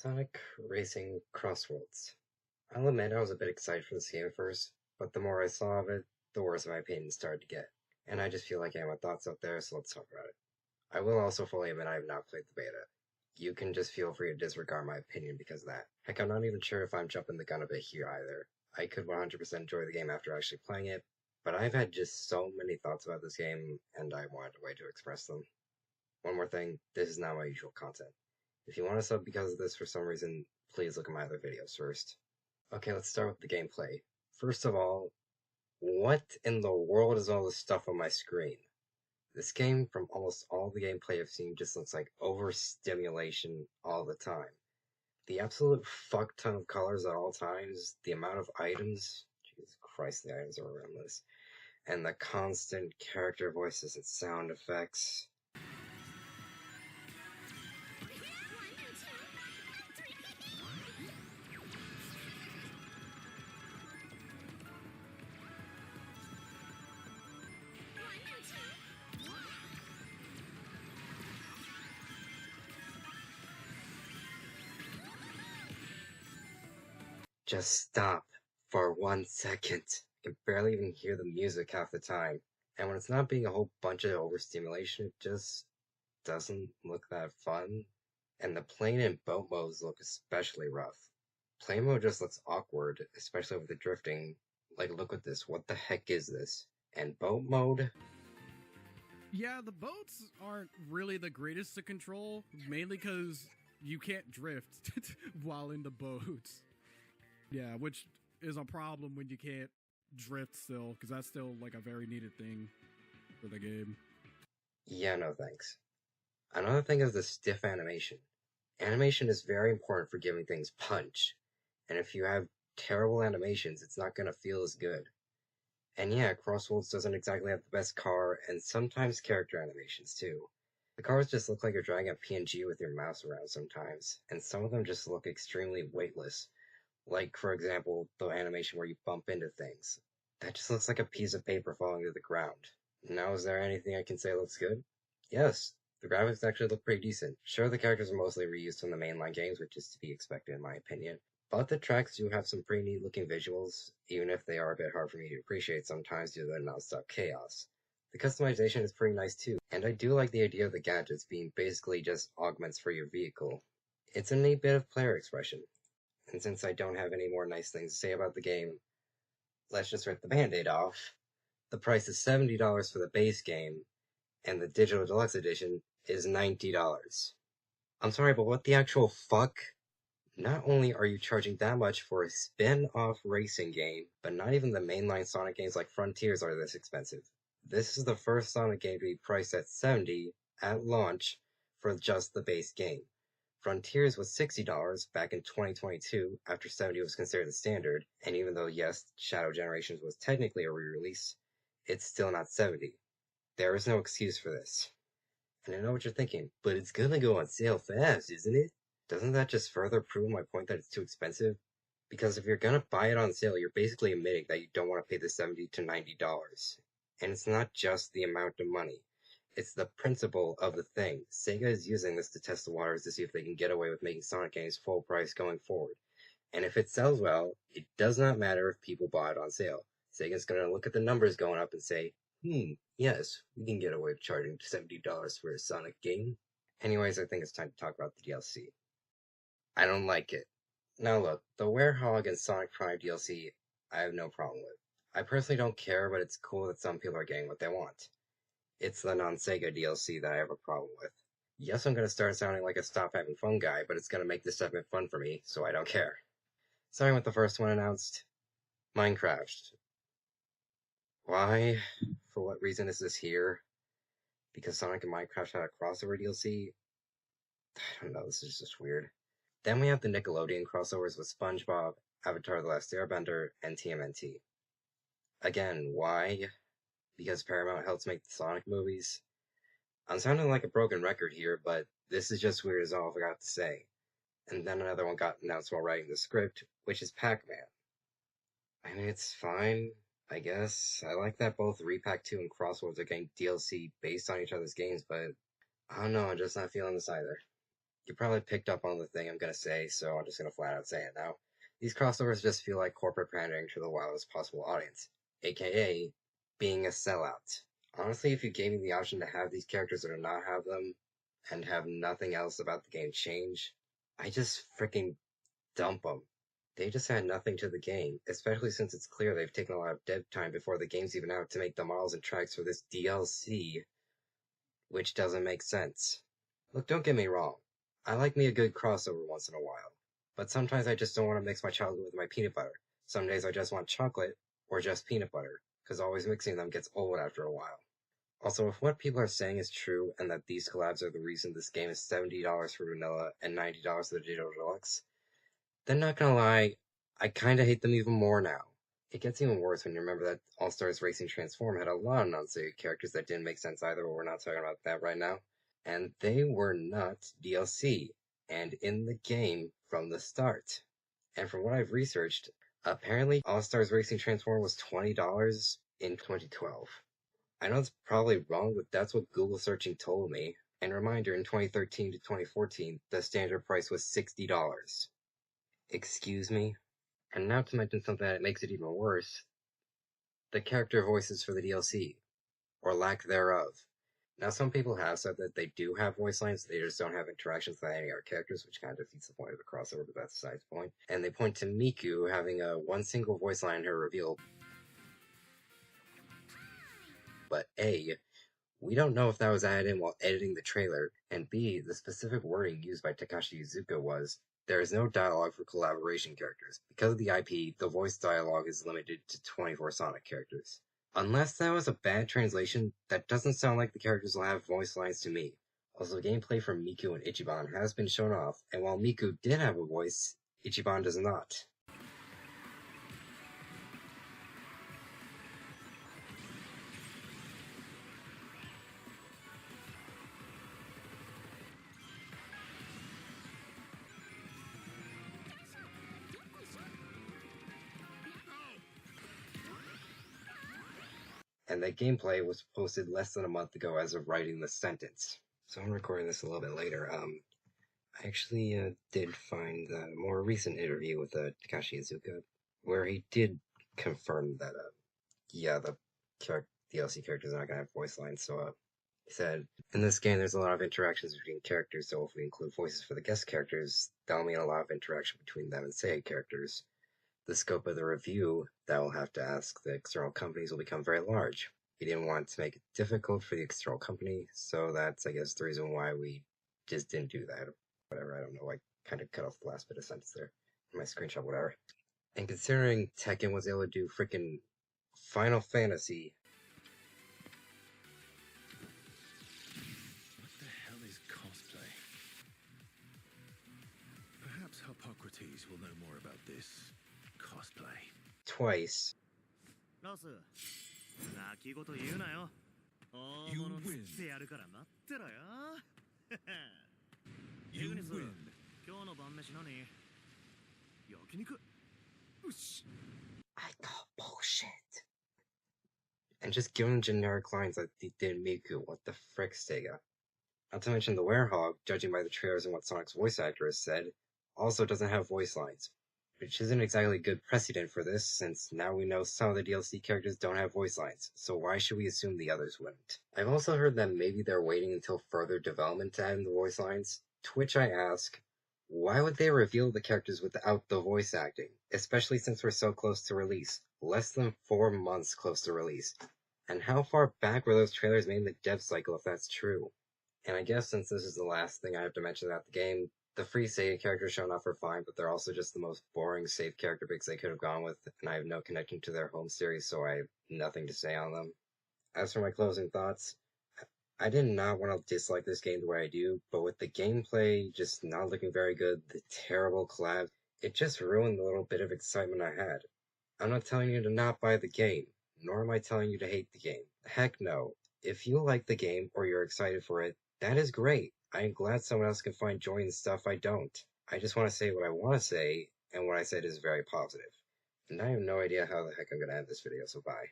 Sonic Racing CrossWorlds. I'll admit I was a bit excited for this game at first, but the more I saw of it, the worse my opinion started to get. And I just feel like I have my thoughts out there, so let's talk about it. I will also fully admit I have not played the beta. You can just feel free to disregard my opinion because of that. Heck, I'm not even sure if I'm jumping the gun a bit here either. I could 100% enjoy the game after actually playing it, but I've had just so many thoughts about this game, and I wanted a way to express them. One more thing, this is not my usual content. If you want to sub because of this for some reason, please look at my other videos first. Okay, let's start with the gameplay. First of all, what in the world is all this stuff on my screen? This game, from almost all the gameplay I've seen, just looks like overstimulation all the time. The absolute fuck ton of colors at all times, the amount of items, Jesus Christ, the items are horrendous, and the constant character voices and sound effects. Just stop for 1 second. I can barely even hear the music half the time. And when it's not being a whole bunch of overstimulation, it just doesn't look that fun. And the plane and boat modes look especially rough. Plane mode just looks awkward, especially with the drifting. Like, look at this. What the heck is this? And boat mode? Yeah, the boats aren't really the greatest to control, mainly because you can't drift while in the boats. Yeah, which is a problem when you can't drift still, because that's still like a very needed thing for the game. Yeah, no thanks. Another thing is the stiff animation. Animation is very important for giving things punch, and if you have terrible animations, it's not gonna feel as good. And yeah, CrossWorlds doesn't exactly have the best car, and sometimes character animations too. The cars just look like you're dragging a PNG with your mouse around sometimes, and some of them just look extremely weightless. Like, for example, the animation where you bump into things. That just looks like a piece of paper falling to the ground. Now, is there anything I can say looks good? Yes, the graphics actually look pretty decent. Sure, the characters are mostly reused from the mainline games, which is to be expected in my opinion. But the tracks do have some pretty neat looking visuals, even if they are a bit hard for me to appreciate sometimes due to the non-stop chaos. The customization is pretty nice too, and I do like the idea of the gadgets being basically just augments for your vehicle. It's a neat bit of player expression. And since I don't have any more nice things to say about the game, let's just rip the band-aid off. The price is $70 for the base game, and the Digital Deluxe Edition is $90. I'm sorry, but what the actual fuck? Not only are you charging that much for a spin-off racing game, but not even the mainline Sonic games like Frontiers are this expensive. This is the first Sonic game to be priced at $70 at launch for just the base game. Frontiers was $60 back in 2022 after $70 was considered the standard, and even though yes, Shadow Generations was technically a re-release, it's still not $70. There is no excuse for this. And I know what you're thinking, but it's gonna go on sale fast, isn't it? Doesn't that just further prove my point that it's too expensive? Because if you're gonna buy it on sale, you're basically admitting that you don't want to pay the $70 to $90. And it's not just the amount of money. It's the principle of the thing. Sega is using this to test the waters to see if they can get away with making Sonic games full price going forward. And if it sells well, it does not matter if people buy it on sale. Sega's gonna look at the numbers going up and say, yes, we can get away with charging $70 for a Sonic game. Anyways, I think it's time to talk about the DLC. I don't like it. Now look, the Werehog and Sonic Prime DLC, I have no problem with. I personally don't care, but it's cool that some people are getting what they want. It's the non-Sega DLC that I have a problem with. Yes, I'm gonna start sounding like a stop having fun guy, but it's gonna make this segment fun for me, so I don't care. Starting with the first one announced, Minecraft. Why? For what reason is this here? Because Sonic and Minecraft had a crossover DLC? I don't know, this is just weird. Then we have the Nickelodeon crossovers with SpongeBob, Avatar The Last Airbender, and TMNT. Again, why? Because Paramount helps make the Sonic movies? I'm sounding like a broken record here, but this is just weird as all I forgot to say. And then another one got announced while writing the script, which is Pac-Man. I mean, it's fine, I guess. I like that both Repack 2 and CrossWorlds are getting DLC based on each other's games, but I don't know, I'm just not feeling this either. You probably picked up on the thing I'm gonna say, so I'm just gonna flat out say it now. These crossovers just feel like corporate pandering to the wildest possible audience, aka being a sellout. Honestly, if you gave me the option to have these characters or not have them, and have nothing else about the game change, I just freaking dump them. They just add nothing to the game, especially since it's clear they've taken a lot of dev time before the game's even out to make the models and tracks for this DLC, which doesn't make sense. Look, don't get me wrong. I like me a good crossover once in a while, but sometimes I just don't want to mix my chocolate with my peanut butter. Some days I just want chocolate or just peanut butter, because always mixing them gets old after a while. Also, if what people are saying is true and that these collabs are the reason this game is $70 for vanilla and $90 for the digital deluxe, then not gonna lie, I kinda hate them even more now. It gets even worse when you remember that All-Stars Racing Transform had a lot of non-series characters that didn't make sense either, but we're not talking about that right now. And they were not DLC, and in the game from the start. And from what I've researched, apparently All-Stars Racing Transform was $20 in 2012. I know it's probably wrong, but that's what Google searching told me. And reminder, in 2013 to 2014, the standard price was $60. Excuse me? And not to mention something that makes it even worse, the character voices for the DLC, or lack thereof. Now, some people have said that they do have voice lines, they just don't have interactions with any other characters, which kind of defeats the point of the crossover, but that's besides the point. And they point to Miku having one single voice line in her reveal. But A, we don't know if that was added in while editing the trailer, and B, the specific wording used by Takashi Iizuka was, there is no dialogue for collaboration characters. Because of the IP, the voice dialogue is limited to 24 Sonic characters. Unless that was a bad translation, that doesn't sound like the characters will have voice lines to me. Also, gameplay from Miku and Ichiban has been shown off, and while Miku did have a voice, Ichiban does not. And that gameplay was posted less than a month ago as of writing the sentence. So I'm recording this a little bit later. I actually did find a more recent interview with Takashi Iizuka, where he did confirm that, yeah, the DLC characters are not going to have voice lines. So he said, in this game there's a lot of interactions between characters, so if we include voices for the guest characters, that'll mean a lot of interaction between them and Seiya characters. The scope of the review that we'll have to ask the external companies will become very large. We didn't want to make it difficult for the external company, so that's, I guess, the reason why we just didn't do that. Whatever, I don't know, I kind of cut off the last bit of sentence there. My screenshot, whatever. And considering Tekken was able to do freaking Final Fantasy. What the hell is cosplay? Perhaps Hippocrates will know more about this. Cosplay. Twice. You win. You win. I call bullshit. And just give him generic lines like they did Miku. What the frick, Sega? Not to mention the Werehog, judging by the trailers and what Sonic's voice actor has said, also doesn't have voice lines. Which isn't exactly a good precedent for this, since now we know some of the DLC characters don't have voice lines, so why should we assume the others wouldn't? I've also heard that maybe they're waiting until further development to add in the voice lines, to which I ask, why would they reveal the characters without the voice acting? Especially since we're so close to release. Less than 4 months close to release. And how far back were those trailers made in the dev cycle if that's true? And I guess since this is the last thing I have to mention about the game, the free Seiya characters shown off are fine, but they're also just the most boring safe character picks they could have gone with, and I have no connection to their home series, so I have nothing to say on them. As for my closing thoughts, I did not want to dislike this game the way I do, but with the gameplay just not looking very good, the terrible collab, it just ruined the little bit of excitement I had. I'm not telling you to not buy the game, nor am I telling you to hate the game. Heck no. If you like the game, or you're excited for it, that is great. I am glad someone else can find joy in stuff I don't. I just want to say what I want to say, and what I said is very positive. And I have no idea how the heck I'm going to end this video, so bye.